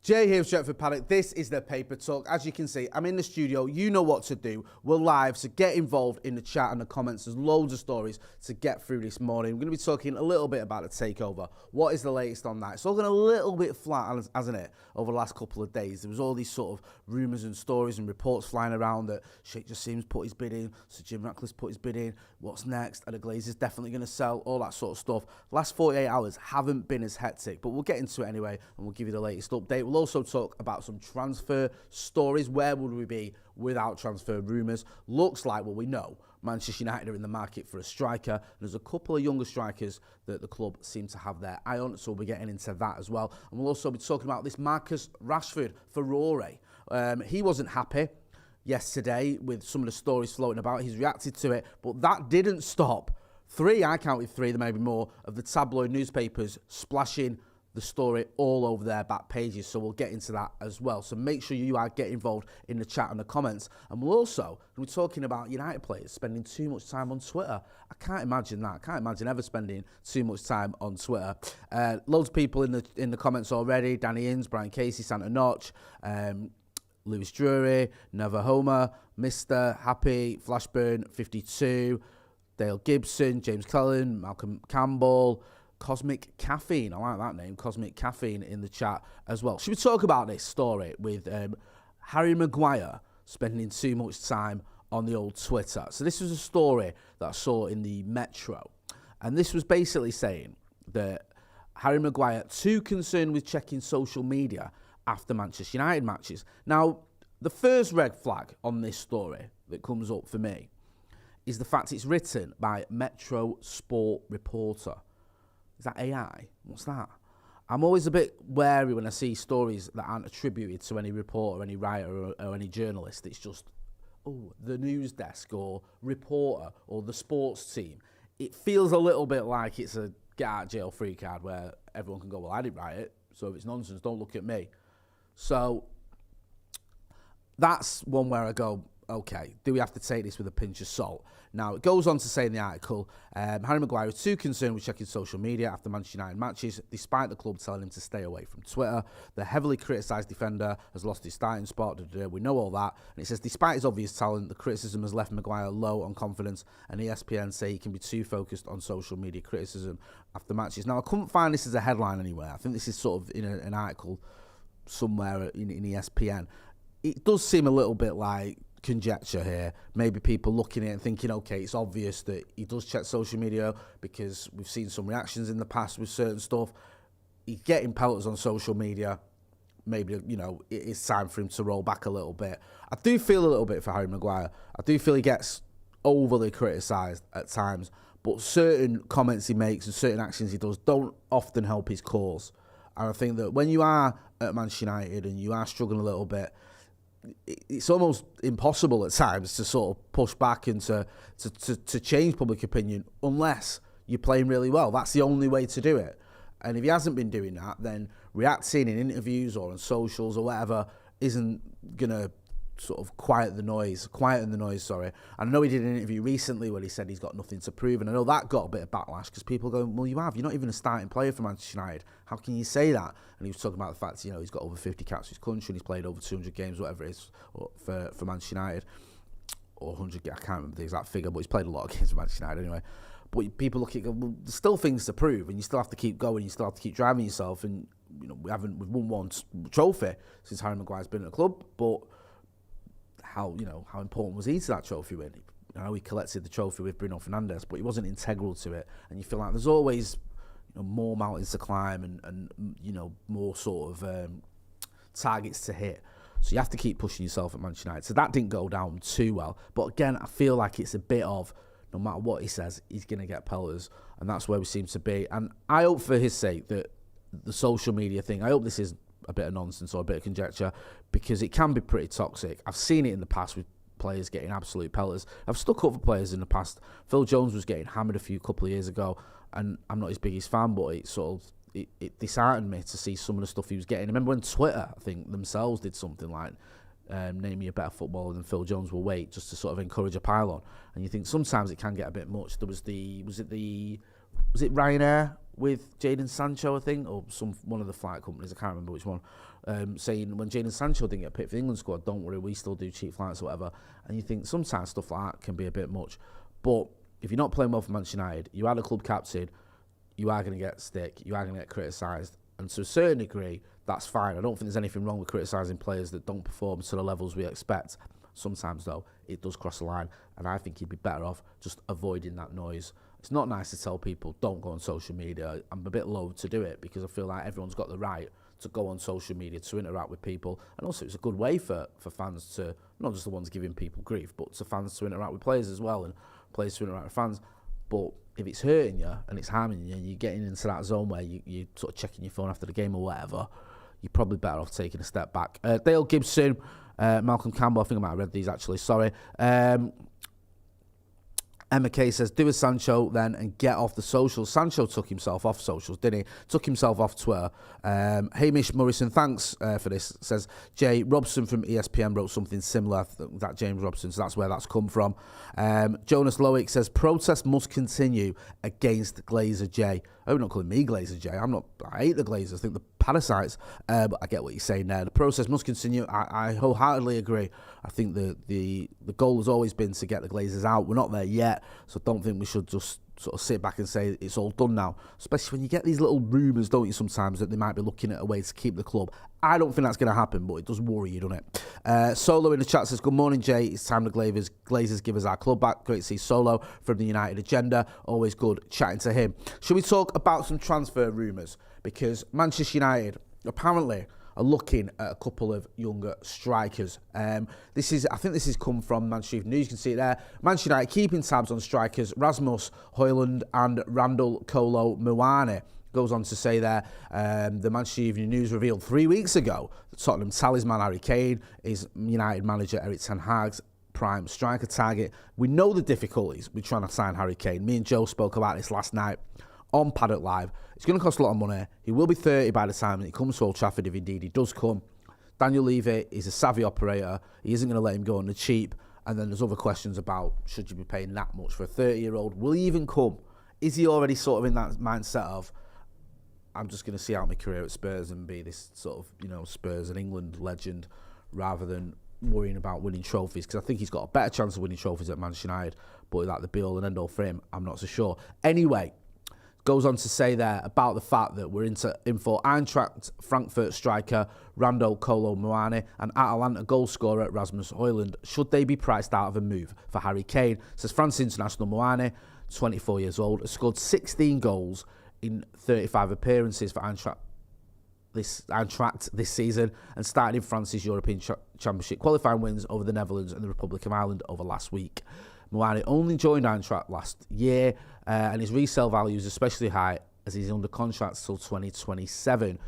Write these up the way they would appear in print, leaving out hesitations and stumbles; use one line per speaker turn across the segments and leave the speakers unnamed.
Jay here, Stretford, Paddock. This is the Paper Talk. As you can see, I'm in the studio. You know what to do. We're live, so get involved in the chat and the comments. There's loads of stories to get through this morning. We're going to be talking a little bit about the takeover. What is the latest on that? It's all gone a little bit flat, hasn't it, over the last couple of days. There was all these sort of rumours and stories and reports flying around that Sheikh Jassim's put his bid in, Sir Jim Ratcliffe's put his bid in. What's next? Are the Glazers definitely going to sell? All that sort of stuff. Last 48 hours haven't been as hectic, but we'll get into it anyway, and we'll give you the latest update. We'll also talk about some transfer stories. Where would we be without transfer rumours? Looks like, well, we know Manchester United are in the market for a striker. There's a couple of younger strikers that the club seem to have their eye on, so we'll be getting into that as well. And we'll also be talking about this Marcus Rashford for Raya. He wasn't happy yesterday with some of the stories floating about. He's reacted to it, but that didn't stop I counted three, there may be more, of the tabloid newspapers splashing the story all over their back pages, so we'll get into that as well. So make sure you are getting involved in the chat and the comments. And we're talking about United players spending too much time on Twitter. I can't imagine that. I can't imagine ever spending too much time on Twitter. Loads of people in the comments already. Danny Inns, Brian Casey, Santa Notch, Lewis Drury, Never Homer, Mr. Happy, Flashburn 52, Dale Gibson, James Cullen, Malcolm Campbell, Cosmic Caffeine, I like that name, Cosmic Caffeine in the chat as well. Should we talk about this story with Harry Maguire spending too much time on the old Twitter? So this was a story that I saw in the Metro, and this was basically saying that Harry Maguire too concerned with checking social media after Manchester United matches. Now, the first red flag on this story that comes up for me is the fact it's written by Metro Sport reporter. Is that AI? What's that? I'm always a bit wary when I see stories that aren't attributed to any reporter, any writer, or any journalist. It's just, the news desk or reporter or the sports team. It feels a little bit like it's a get out of jail free card where everyone can go, well, I didn't write it, so if it's nonsense, don't look at me. So that's one where I go, okay, do we have to take this with a pinch of salt? Now, it goes on to say in the article, Harry Maguire is too concerned with checking social media after Manchester United matches, despite the club telling him to stay away from Twitter. The heavily criticised defender has lost his starting spot. We know all that. And it says, despite his obvious talent, the criticism has left Maguire low on confidence, and ESPN say he can be too focused on social media criticism after matches. Now, I couldn't find this as a headline anywhere. I think this is sort of in an article somewhere in ESPN. It does seem a little bit like conjecture here. Maybe people looking at it and thinking, okay, it's obvious that he does check social media because we've seen some reactions in the past with certain stuff. He's getting pelters on social media. Maybe, it is time for him to roll back a little bit. I do feel a little bit for Harry Maguire. I do feel he gets overly criticised at times, but certain comments he makes and certain actions he does don't often help his cause. And I think that when you are at Manchester United and you are struggling a little bit, it's almost impossible at times to sort of push back and to change public opinion unless you're playing really well. That's the only way to do it. And if he hasn't been doing that, then reacting in interviews or on socials or whatever isn't going to sort of quieten the noise. And I know he did an interview recently where he said he's got nothing to prove, and I know that got a bit of backlash because people go, well, you're not even a starting player for Manchester United. How can you say that? And he was talking about the fact, he's got over 50 caps for his country and he's played over 200 games, whatever it is, for Manchester United. Or 100, I can't remember the exact figure, but he's played a lot of games for Manchester United anyway. But people look at it and go, well, there's still things to prove, and you still have to keep going, you still have to keep driving yourself, and we've won one trophy since Harry Maguire's been at the club, but how important was he to that trophy win? He collected the trophy with Bruno Fernandes, but he wasn't integral to it. And you feel like there's always more mountains to climb and more sort of targets to hit. So you have to keep pushing yourself at Manchester United. So that didn't go down too well. But again, I feel like it's a bit of, no matter what he says, he's going to get pelters. And that's where we seem to be. And I hope for his sake that the social media thing, I hope this is a bit of nonsense or a bit of conjecture, because it can be pretty toxic. I've seen it in the past with players getting absolute pelters. I've stuck up for players in the past. Phil Jones was getting hammered a couple of years ago, and I'm not his biggest fan, but it disheartened me to see some of the stuff he was getting. I remember when Twitter, I think, themselves did something like, name me a better footballer than Phil Jones will wait, just to sort of encourage a pile on. And you think sometimes it can get a bit much. There was was it Ryanair with Jadon Sancho, I think, or one of the flight companies, I can't remember which one, saying when Jadon Sancho didn't get picked for the England squad, don't worry, we still do cheap flights or whatever. And you think sometimes stuff like that can be a bit much. But if you're not playing well for Manchester United, you are the club captain, you are going to get stick, you are going to get criticised. And to a certain degree, that's fine. I don't think there's anything wrong with criticising players that don't perform to the levels we expect. Sometimes, though, it does cross the line, and I think you'd be better off just avoiding that noise. It's not nice to tell people, don't go on social media. I'm a bit loath to do it because I feel like everyone's got the right to go on social media, to interact with people. And also, it's a good way for fans to, not just the ones giving people grief, but to fans to interact with players as well, and players to interact with fans. But if it's hurting you and it's harming you and you're getting into that zone where you're sort of checking your phone after the game or whatever, you're probably better off taking a step back. Dale Gibson, Malcolm Campbell, I think I might have read these actually, sorry. Emma Kay says, do a Sancho then and get off the socials. Sancho took himself off socials, didn't he? Took himself off Twitter. Hamish Morrison, thanks for this, says, Jay Robson from ESPN wrote something similar, that James Robson, so that's where that's come from. Jonas Loic says, protest must continue against Glazer Jay. I hope you're not calling me Glazer Jay. I hate the Glazers. I think the parasites. But I get what you're saying there. The process must continue. I wholeheartedly agree. I think the goal has always been to get the Glazers out. We're not there yet, so I don't think we should just sort of sit back and say it's all done now. Especially when you get these little rumours, don't you, sometimes, that they might be looking at a way to keep the club. I don't think that's going to happen, but it does worry you, doesn't it? Solo in the chat says, good morning, Jay. It's time the Glazers give us our club back. Great to see Solo from the United Agenda. Always good chatting to him. Should we talk about some transfer rumours? Because Manchester United apparently are looking at a couple of younger strikers. I think this has come from Manchester Evening News. You can see it there. Manchester United keeping tabs on strikers Rasmus Hojlund and Randall Kolo Muani. Goes on to say there, the Manchester Evening News revealed 3 weeks ago that Tottenham talisman Harry Kane is United manager Erik ten Hag's prime striker target. We know the difficulties with trying to sign Harry Kane. Me and Joe spoke about this last night on Paddock Live. It's going to cost a lot of money. He will be 30 by the time he comes to Old Trafford, if indeed he does come. Daniel Levy is a savvy operator. He isn't going to let him go on the cheap. And then there's other questions about, should you be paying that much for a 30-year-old? Will he even come? Is he already sort of in that mindset of, I'm just going to see out my career at Spurs and be this sort of, Spurs and England legend, rather than worrying about winning trophies? Because I think he's got a better chance of winning trophies at Manchester United, but like the be-all and end-all for him, I'm not so sure. Anyway, goes on to say there about the fact that we're in for Eintracht Frankfurt striker Randall Kolo Muani and Atalanta goal scorer Rasmus Hojlund. Should they be priced out of a move for Harry Kane? Says France international Muani, 24 years old, has scored 16 goals in 35 appearances for Eintracht this season and started in France's European Championship qualifying wins over the Netherlands and the Republic of Ireland over last week. Muani only joined Eintracht last year and his resale value is especially high as he's under contract till 2027. It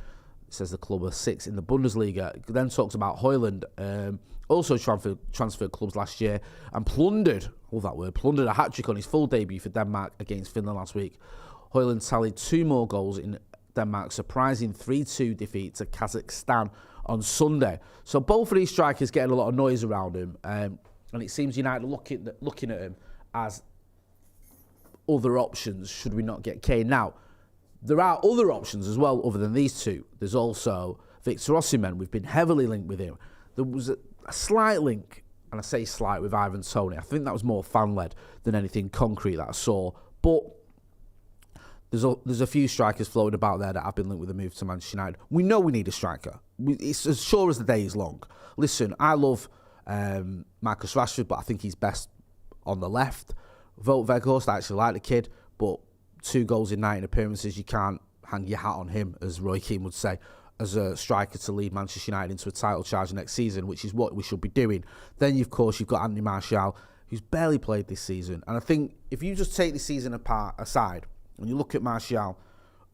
says the club are sixth in the Bundesliga. It then talks about Hojlund, also transferred clubs last year and plundered a hat-trick on his full debut for Denmark against Finland last week. Hojlund tallied 2 more goals in Denmark's surprising 3-2 defeat to Kazakhstan on Sunday. So both of these strikers getting a lot of noise around him, and it seems United are looking at him as other options should we not get Kane. Now, there are other options as well other than these two. There's also Victor Osimhen. We've been heavily linked with him. There was a slight link, and I say slight, with Ivan Toney. I think that was more fan-led than anything concrete that I saw. But there's a few strikers floating about there that have been linked with a move to Manchester United. We know we need a striker. It's as sure as the day is long. Listen, I love Marcus Rashford, but I think he's best on the left. Wout Weghorst, I actually like the kid, but 2 goals in 19 appearances, you can't hang your hat on him, as Roy Keane would say, as a striker to lead Manchester United into a title charge next season, which is what we should be doing. Then, of course, you've got Anthony Martial, who's barely played this season. And I think if you just take the season aside, when you look at Martial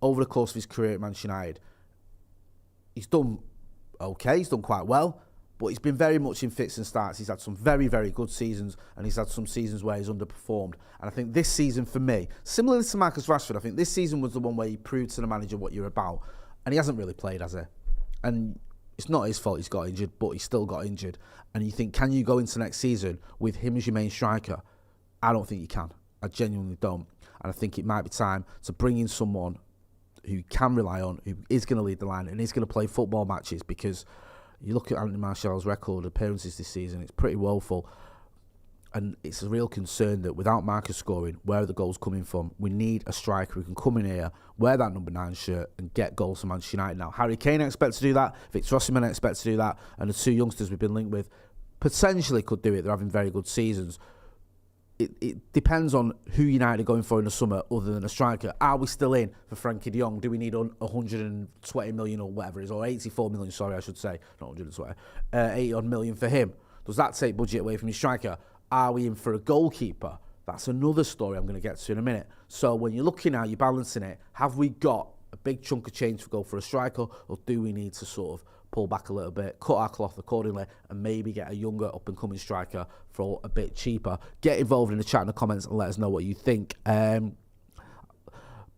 over the course of his career at Manchester United, he's done okay, he's done quite well, but he's been very much in fits and starts. He's had some very, very good seasons, and he's had some seasons where he's underperformed. And I think this season, for me, similarly to Marcus Rashford, I think this season was the one where he proved to the manager what you're about. And he hasn't really played, has he? And it's not his fault he's got injured, but he still got injured. And you think, can you go into next season with him as your main striker? I don't think you can. I genuinely don't. And I think it might be time to bring in someone who you can rely on, who is going to lead the line and is going to play football matches, because you look at Anthony Martial's record of appearances this season, it's pretty woeful. And it's a real concern that without Marcus scoring, where are the goals coming from? We need a striker who can come in here, wear that number 9 shirt and get goals for Manchester United. Now, Harry Kane expects to do that, Victor Osimhen expects to do that, and the 2 youngsters we've been linked with potentially could do it. They're having very good seasons. It depends on who United are going for in the summer other than a striker. Are we still in for Frankie de Jong? Do we need 120 million or whatever it is, or 84 million, sorry, I should say, not 120, 80 odd million for him? Does that take budget away from your striker? Are we in for a goalkeeper? That's another story I'm going to get to in a minute. So when you're looking at, you're balancing it, have we got a big chunk of change to go for a striker, or do we need to sort of pull back a little bit, cut our cloth accordingly, and maybe get a younger up-and-coming striker for a bit cheaper? Get involved in the chat in the comments and let us know what you think.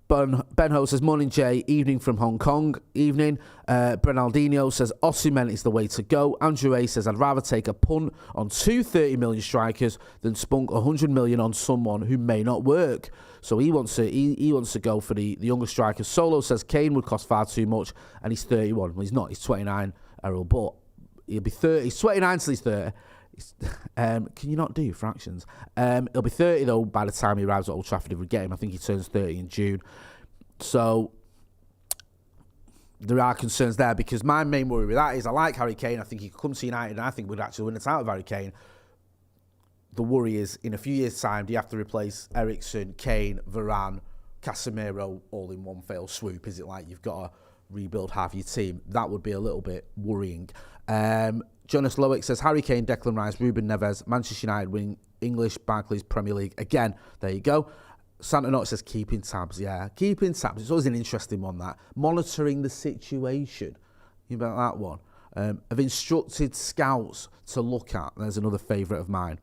Benho says, morning Jay, evening from Hong Kong, evening. Brenaldinho says, Osimhen is the way to go. Andrew A says, I'd rather take a punt on 2 30 million strikers than spunk 100 million on someone who may not work. So he wants to go for the younger strikers. Solo says, Kane would cost far too much, and he's 31. Well, he's not, he's 29, Errol, but he'll be 30. He's 29 till he's 30. Can you not do fractions? He'll be 30 though by the time he arrives at Old Trafford if we get him. I think he turns 30 in June. So there are concerns there, because my main worry with that is I like Harry Kane. I think he could come to United and I think we'd actually win the title with Harry Kane. The worry is in a few years' time, do you have to replace Eriksen, Kane, Varane, Casemiro all in one fell swoop? Is it like you've got to rebuild half your team? That would be a little bit worrying. Jonas Lowick says, Harry Kane, Declan Rice, Ruben Neves, Manchester United winning English, Barclays, Premier League. Again, there you go. Santa Note says, keeping tabs. Yeah, keeping tabs. It's always an interesting one, that. Monitoring the situation. You about that one? I've instructed scouts to look at. There's another favourite of mine.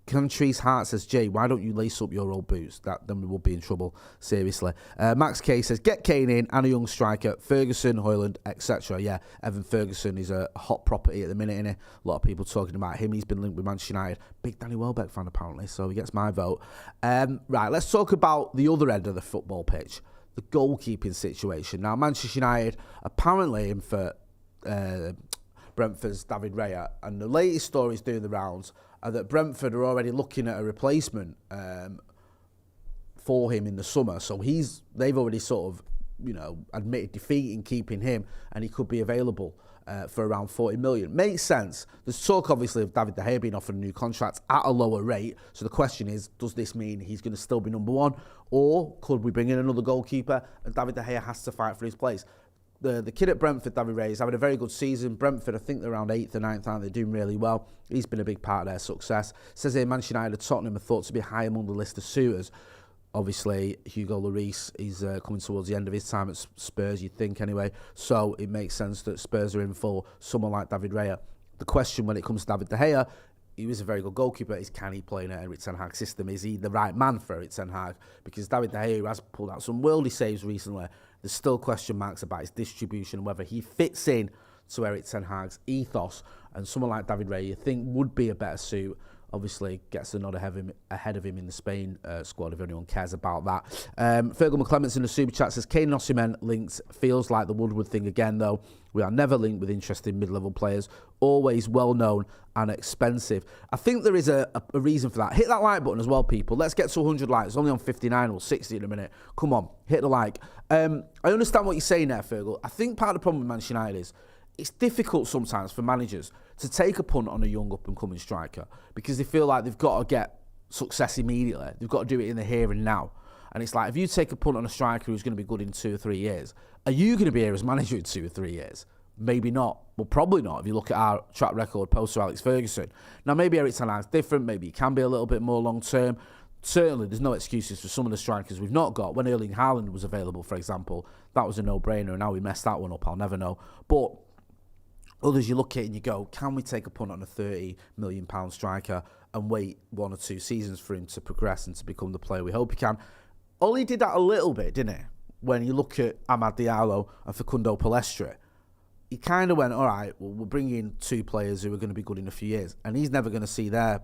Country's Heart says, Jay, why don't you lace up your old boots? Then we will be in trouble, seriously. Max K says, get Kane in and a young striker, Ferguson, Hojlund, etc. Yeah, Evan Ferguson is a hot property at the minute, innit? A lot of people talking about him. He's been linked with Manchester United. Big Danny Welbeck fan, apparently, so he gets my vote. Right, let's talk about the other end of the football pitch, the goalkeeping situation. Now, Manchester United apparently in for Brentford's David Raya, and the latest stories doing the rounds are that Brentford are already looking at a replacement for him in the summer. So they've already sort of, admitted defeat in keeping him, and he could be available for around 40 million. Makes sense. There's talk, obviously, of David De Gea being offered a new contract at a lower rate. So the question is, does this mean he's going to still be number 1? Or could we bring in another goalkeeper and David De Gea has to fight for his place? The kid at Brentford, David Raya, is having a very good season. Brentford, I think they're around 8th or 9th, aren't they? Doing really well. He's been a big part of their success. Says here, Manchester United and Tottenham are thought to be high among the list of suitors. Obviously, Hugo Lloris is coming towards the end of his time at Spurs, you'd think anyway. So it makes sense that Spurs are in for someone like David Raya. The question when it comes to David De Gea, he was a very good goalkeeper, is can he play in an Erik ten Hag system? Is he the right man for Erik ten Hag? Because David De Gea, who has pulled out some worldly saves recently, there's still question marks about his distribution, whether he fits in to Erik ten Hag's ethos. And someone like David Raya, you think, would be a better suit. Obviously, gets a nod ahead of him in the Spain squad, if anyone cares about that. Fergal McClements in the Super Chat says, Kane and Osimhen linked. Feels like the Woodward thing again, though. We are never linked with interesting mid-level players. Always well-known and expensive. I think there is a reason for that. Hit that like button as well, people. Let's get to 100 likes. It's only on 59 or 60 in a minute. Come on, hit the like. I understand what you're saying there, Fergal. I think part of the problem with Manchester United is it's difficult sometimes for managers to take a punt on a young up-and-coming striker because they feel like they've got to get success immediately. They've got to do it in the here and now. And it's like, if you take a punt on a striker who's going to be good in 2 or 3 years, are you going to be here as manager in 2 or 3 years? Maybe not. Well, probably not if you look at our track record post to Alex Ferguson. Now, maybe Erik ten Hag's different. Maybe he can be a little bit more long-term. Certainly, there's no excuses for some of the strikers we've not got. When Erling Haaland was available, for example, that was a no-brainer, and now we messed that one up. I'll never know. But others, you look at it and you go, can we take a punt on a £30 million striker and wait 1 or 2 seasons for him to progress and to become the player we hope he can? Ollie did that a little bit, didn't he? When you look at Amad Diallo and Facundo Palestra, he kind of went, all right, well, we'll bring in 2 players who are going to be good in a few years. And he's never going to see their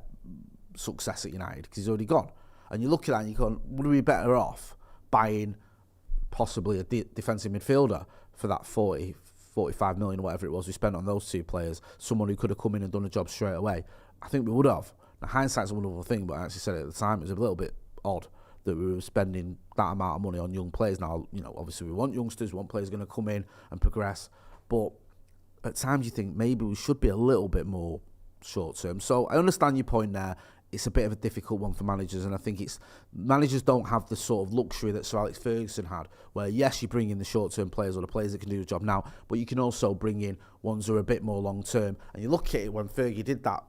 success at United because he's already gone. And you look at that and you go, would we be better off buying possibly a defensive midfielder for that 45 million, whatever it was we spent on those two players, someone who could have come in and done a job straight away, I think we would have. Now, hindsight's a wonderful thing, but I actually said it at the time, it was a little bit odd that we were spending that amount of money on young players. Now, obviously we want youngsters, we want players going to come in and progress, but at times you think maybe we should be a little bit more short-term. So I understand your point there. It's a bit of a difficult one for managers, and I think managers don't have the sort of luxury that Sir Alex Ferguson had, where yes, you bring in the short-term players or the players that can do the job now, but you can also bring in ones who are a bit more long-term. And you look at it when Fergie did that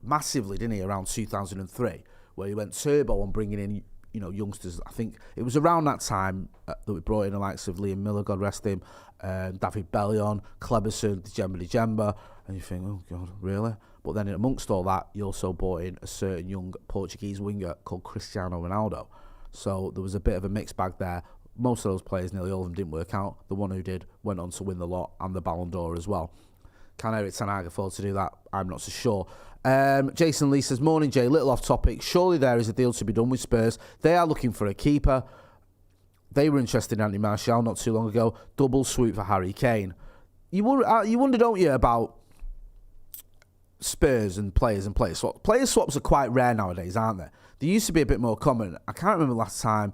massively, didn't he, around 2003, where he went turbo on bringing in youngsters. I think it was around that time that we brought in the likes of Liam Miller, God rest him, David Bellion, Kleberson, Djemba, and you think, oh God, really? But then amongst all that, you also brought in a certain young Portuguese winger called Cristiano Ronaldo. So there was a bit of a mixed bag there. Most of those players, nearly all of them, didn't work out. The one who did went on to win the lot and the Ballon d'Or as well. Can Erik ten Hag afford to do that? I'm not so sure. Jason Lee says, morning Jay, little off topic. Surely there is a deal to be done with Spurs. They are looking for a keeper. They were interested in Anthony Martial not too long ago. Double swoop for Harry Kane. You wonder, don't you, about Spurs and player swaps. Player swaps are quite rare nowadays, aren't they? They used to be a bit more common. I can't remember last time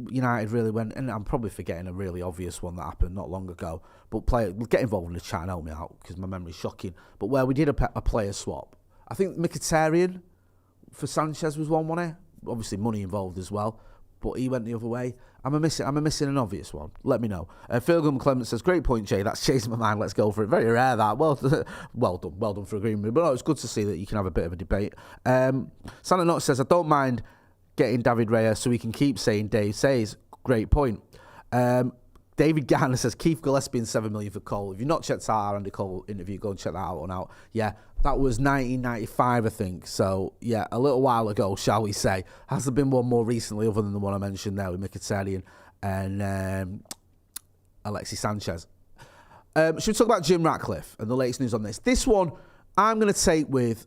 United really went, and I'm probably forgetting a really obvious one that happened not long ago, but get involved in the chat and help me out because my memory's shocking. But where we did a player swap, I think Mkhitaryan for Sanchez was one, wasn't it? Obviously money involved as well, but he went the other way. Am I missing an obvious one? Let me know. Philgum Clement says, great point, Jay. That's changing my mind. Let's go for it. Very rare that. Well done for agreeing with me. But no, it's good to see that you can have a bit of a debate. Santa Knox says, I don't mind getting David Raya so we can keep saying Dave says. Great point. David Garner says, Keith Gillespie and 7 million for Cole. If you've not checked out our Andy Cole interview, go and check that out. Yeah, that was 1995, I think. So, yeah, a little while ago, shall we say. Has there been one more recently other than the one I mentioned there with Mkhitaryan and Alexis Sanchez? Should we talk about Jim Ratcliffe and the latest news on this? This one, I'm going to take with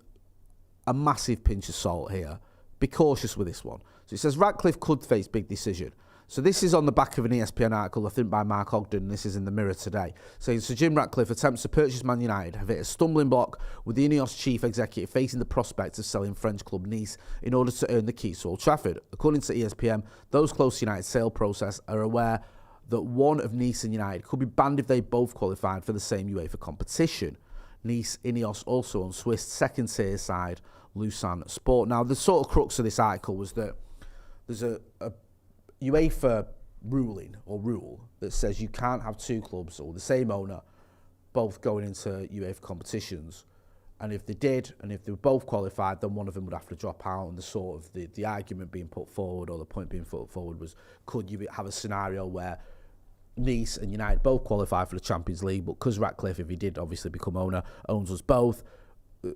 a massive pinch of salt here. Be cautious with this one. So it says Ratcliffe could face big decision. So this is on the back of an ESPN article, I think by Mark Hojlund, and this is in the Mirror today. So Jim Ratcliffe attempts to purchase Man United have hit a stumbling block with the Ineos chief executive facing the prospect of selling French club Nice in order to earn the keys to Old Trafford. According to ESPN, those close to United's sale process are aware that one of Nice and United could be banned if they both qualified for the same UEFA competition. Nice, Ineos also on Swiss second-tier side Lausanne Sport. Now, the sort of crux of this article was that there's a UEFA rule that says you can't have two clubs or the same owner both going into UEFA competitions, and if they did and if they were both qualified, then one of them would have to drop out. And the argument being put forward, or the point being put forward, was could you have a scenario where Nice and United both qualify for the Champions League, but because Ratcliffe, if he did obviously become owner, owns us both,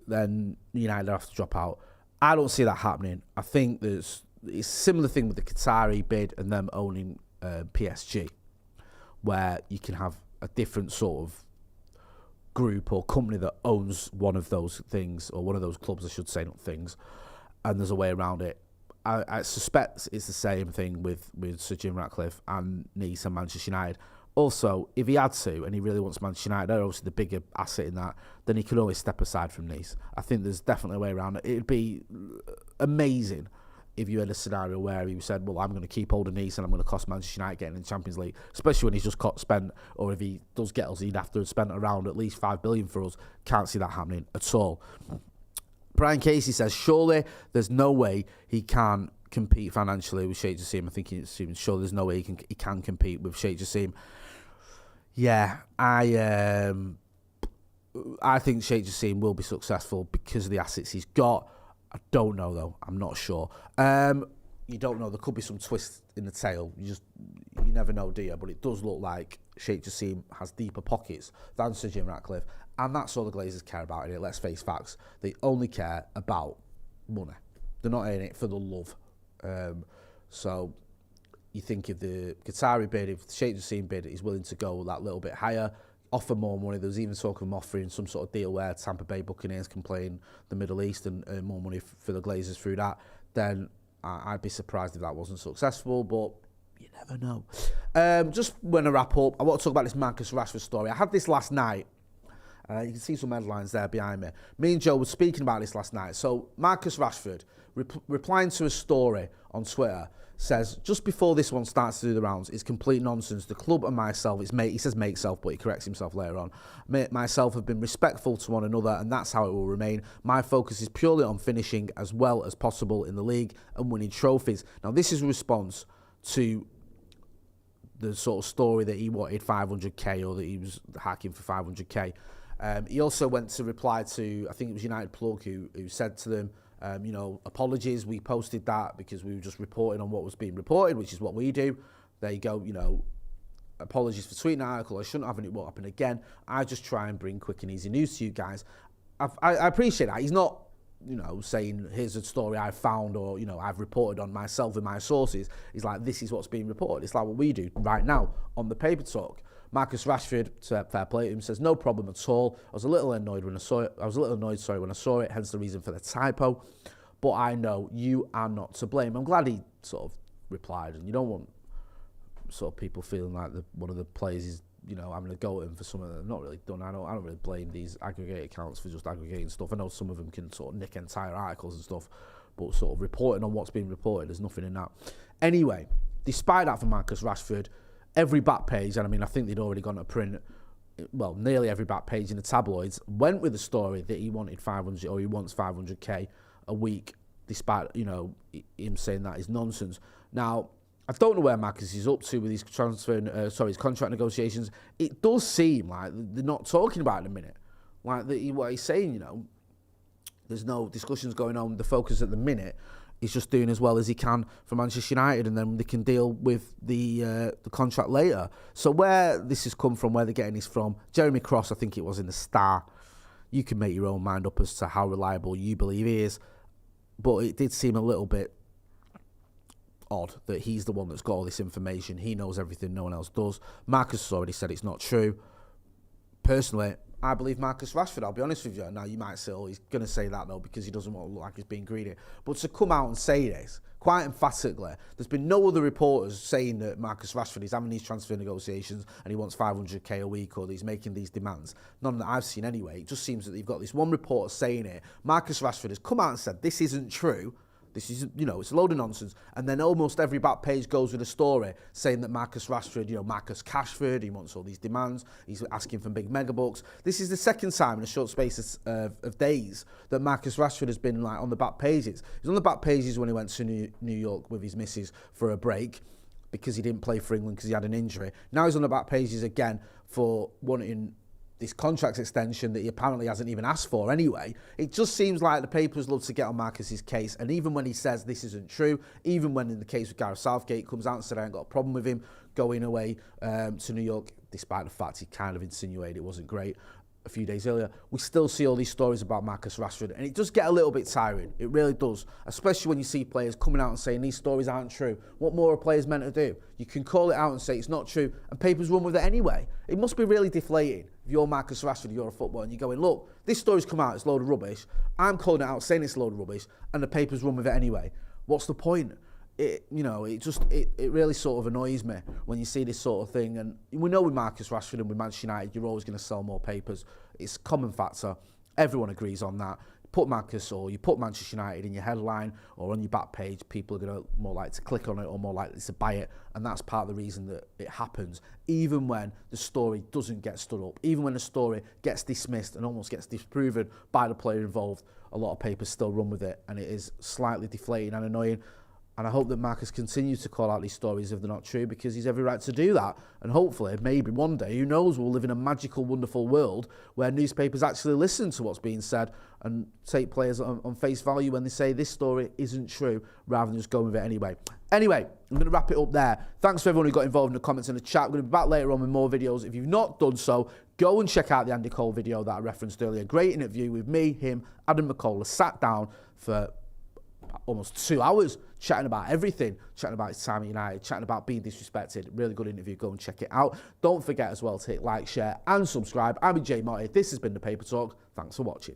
then United have to drop out. I don't see that happening. I think it's a similar thing with the Qatari bid and them owning PSG, where you can have a different sort of group or company that owns one of those things, or one of those clubs, I should say, not things, and there's a way around it. I suspect it's the same thing with Sir Jim Ratcliffe and Nice and Manchester United. Also, if he had to, and he really wants Manchester United, they're obviously the bigger asset in that, then he could always step aside from Nice. I think there's definitely a way around it. It'd be amazing if you had a scenario where he said, well, I'm going to keep hold of Nice and I'm going to cost Manchester United getting in the Champions League, especially when he's just spent, or if he does get us, he'd have to have spent around at least $5 billion for us. Can't see that happening at all. Brian Casey says, surely there's no way he can compete financially with Sheikh Jassim. I think he's sure there's no way he can compete with Sheikh Jassim. Yeah, I think Sheikh Jassim will be successful because of the assets he's got. I don't know, though. I'm not sure. You don't know. There could be some twist in the tail. You never know, do you? But it does look like Sheikh Jassim has deeper pockets than Sir Jim Ratcliffe. And that's all the Glazers care about in it. Let's face facts. They only care about money. They're not in it for the love. So you think if the Qatari bid, if the Sheikh Jassim bid is willing to go that little bit higher, offer more money. There's even talk of him offering some sort of deal where Tampa Bay Buccaneers can play in the Middle East and earn more money for the Glazers through that. Then I'd be surprised if that wasn't successful. But You never know. Just when I wrap up, I want to talk about this Marcus Rashford story. I had this last night. You can see some headlines there behind me. Me and Joe were speaking about this last night. So Marcus Rashford, replying to a story on Twitter, says, just before this one starts to do the rounds, it's complete nonsense. The club and myself, he says make self, but he corrects himself later on. Myself have been respectful to one another, and that's how it will remain. My focus is purely on finishing as well as possible in the league and winning trophies. Now, this is a response to the sort of story that he wanted 500k or that he was hacking for 500k. He also went to reply to, I think it was United Plug, who said to them, apologies, we posted that because we were just reporting on what was being reported, which is what we do. There you go, apologies for tweeting an article. I shouldn't have, and it won't happen again. I just try and bring quick and easy news to you guys. I appreciate that. He's not, saying here's a story I found or, I've reported on myself and my sources. He's like, this is what's being reported. It's like what we do right now on the Paper Talk. Marcus Rashford, fair play to him, says no problem at all. I was a little annoyed when I saw it. When I saw it, hence the reason for the typo. But I know you are not to blame. I'm glad he sort of replied, and you don't want sort of people feeling like one of the players is, having to go at him for something that they've not really done. I don't really blame these aggregate accounts for just aggregating stuff. I know some of them can sort of nick entire articles and stuff, but sort of reporting on what's being reported, there's nothing in that. Anyway, despite that for Marcus Rashford, every back page, and I think they'd already gone to print, well, nearly every back page in the tabloids, went with the story that he wanted 500 or he wants 500k a week, despite, him saying that is nonsense. Now, I don't know where Marcus is up to with his his contract negotiations. It does seem like they're not talking about it in a minute. Like what he's saying, there's no discussions going on. The focus at the minute is just doing as well as he can for Manchester United, and then they can deal with the contract later. So where this has come from, where they're getting this from, Jeremy Cross, I think it was in the Star. You can make your own mind up as to how reliable you believe he is, but it did seem a little bit odd that he's the one that's got all this information. He knows everything no one else does. Marcus has already said it's not true. Personally, I believe Marcus Rashford, I'll be honest with you. Now, you might say, he's going to say that, though, because he doesn't want to look like he's being greedy. But to come out and say this, quite emphatically, there's been no other reporters saying that Marcus Rashford is having these transfer negotiations and he wants 500k a week or that he's making these demands. None that I've seen anyway. It just seems that you've got this one reporter saying it. Marcus Rashford has come out and said, this isn't true. This is, it's a load of nonsense. And then almost every back page goes with a story saying that Marcus Rashford, Marcus Cashford, he wants all these demands. He's asking for big mega bucks. This is the second time in a short space of days that Marcus Rashford has been on the back pages. He was on the back pages when he went to New York with his missus for a break because he didn't play for England because he had an injury. Now he's on the back pages again for wanting this contract extension that he apparently hasn't even asked for anyway. It just seems like the papers love to get on Marcus's case, and even when he says this isn't true, even when in the case with Gareth Southgate comes out and said I ain't got a problem with him going away to New York, despite the fact he kind of insinuated it wasn't great a few days earlier, we still see all these stories about Marcus Rashford, and it does get a little bit tiring. It really does, especially when you see players coming out and saying these stories aren't true. What more are players meant to do? You can call it out and say it's not true, and papers run with it anyway. It must be really deflating if you're Marcus Rashford, you're a footballer, and you're going, look, this story's come out, it's a load of rubbish. I'm calling it out, saying it's a load of rubbish, and the papers run with it anyway. What's the point? It really sort of annoys me when you see this sort of thing. And we know with Marcus Rashford and with Manchester United, you're always going to sell more papers. It's a common factor. Everyone agrees on that. Put Marcus or you put Manchester United in your headline or on your back page, people are going to more likely to click on it or more likely to buy it. And that's part of the reason that it happens, even when the story doesn't get stood up, even when the story gets dismissed and almost gets disproven by the player involved, a lot of papers still run with it, and it is slightly deflating and annoying. And I hope that Marcus continues to call out these stories if they're not true, because he's every right to do that. And hopefully, maybe one day, who knows, we'll live in a magical, wonderful world where newspapers actually listen to what's being said and take players on face value when they say this story isn't true, rather than just going with it anyway. Anyway, I'm going to wrap it up there. Thanks for everyone who got involved in the comments and the chat. I'm going to be back later on with more videos. If you've not done so, go and check out the Andy Cole video that I referenced earlier. Great interview with me, him, Adam McCullough, sat down for almost 2 hours chatting about everything, chatting about his time at United, chatting about being disrespected. Really good interview. Go and check it out. Don't forget as well to hit like, share and subscribe. I'm Jay Motti. This has been The Paper Talk. Thanks for watching.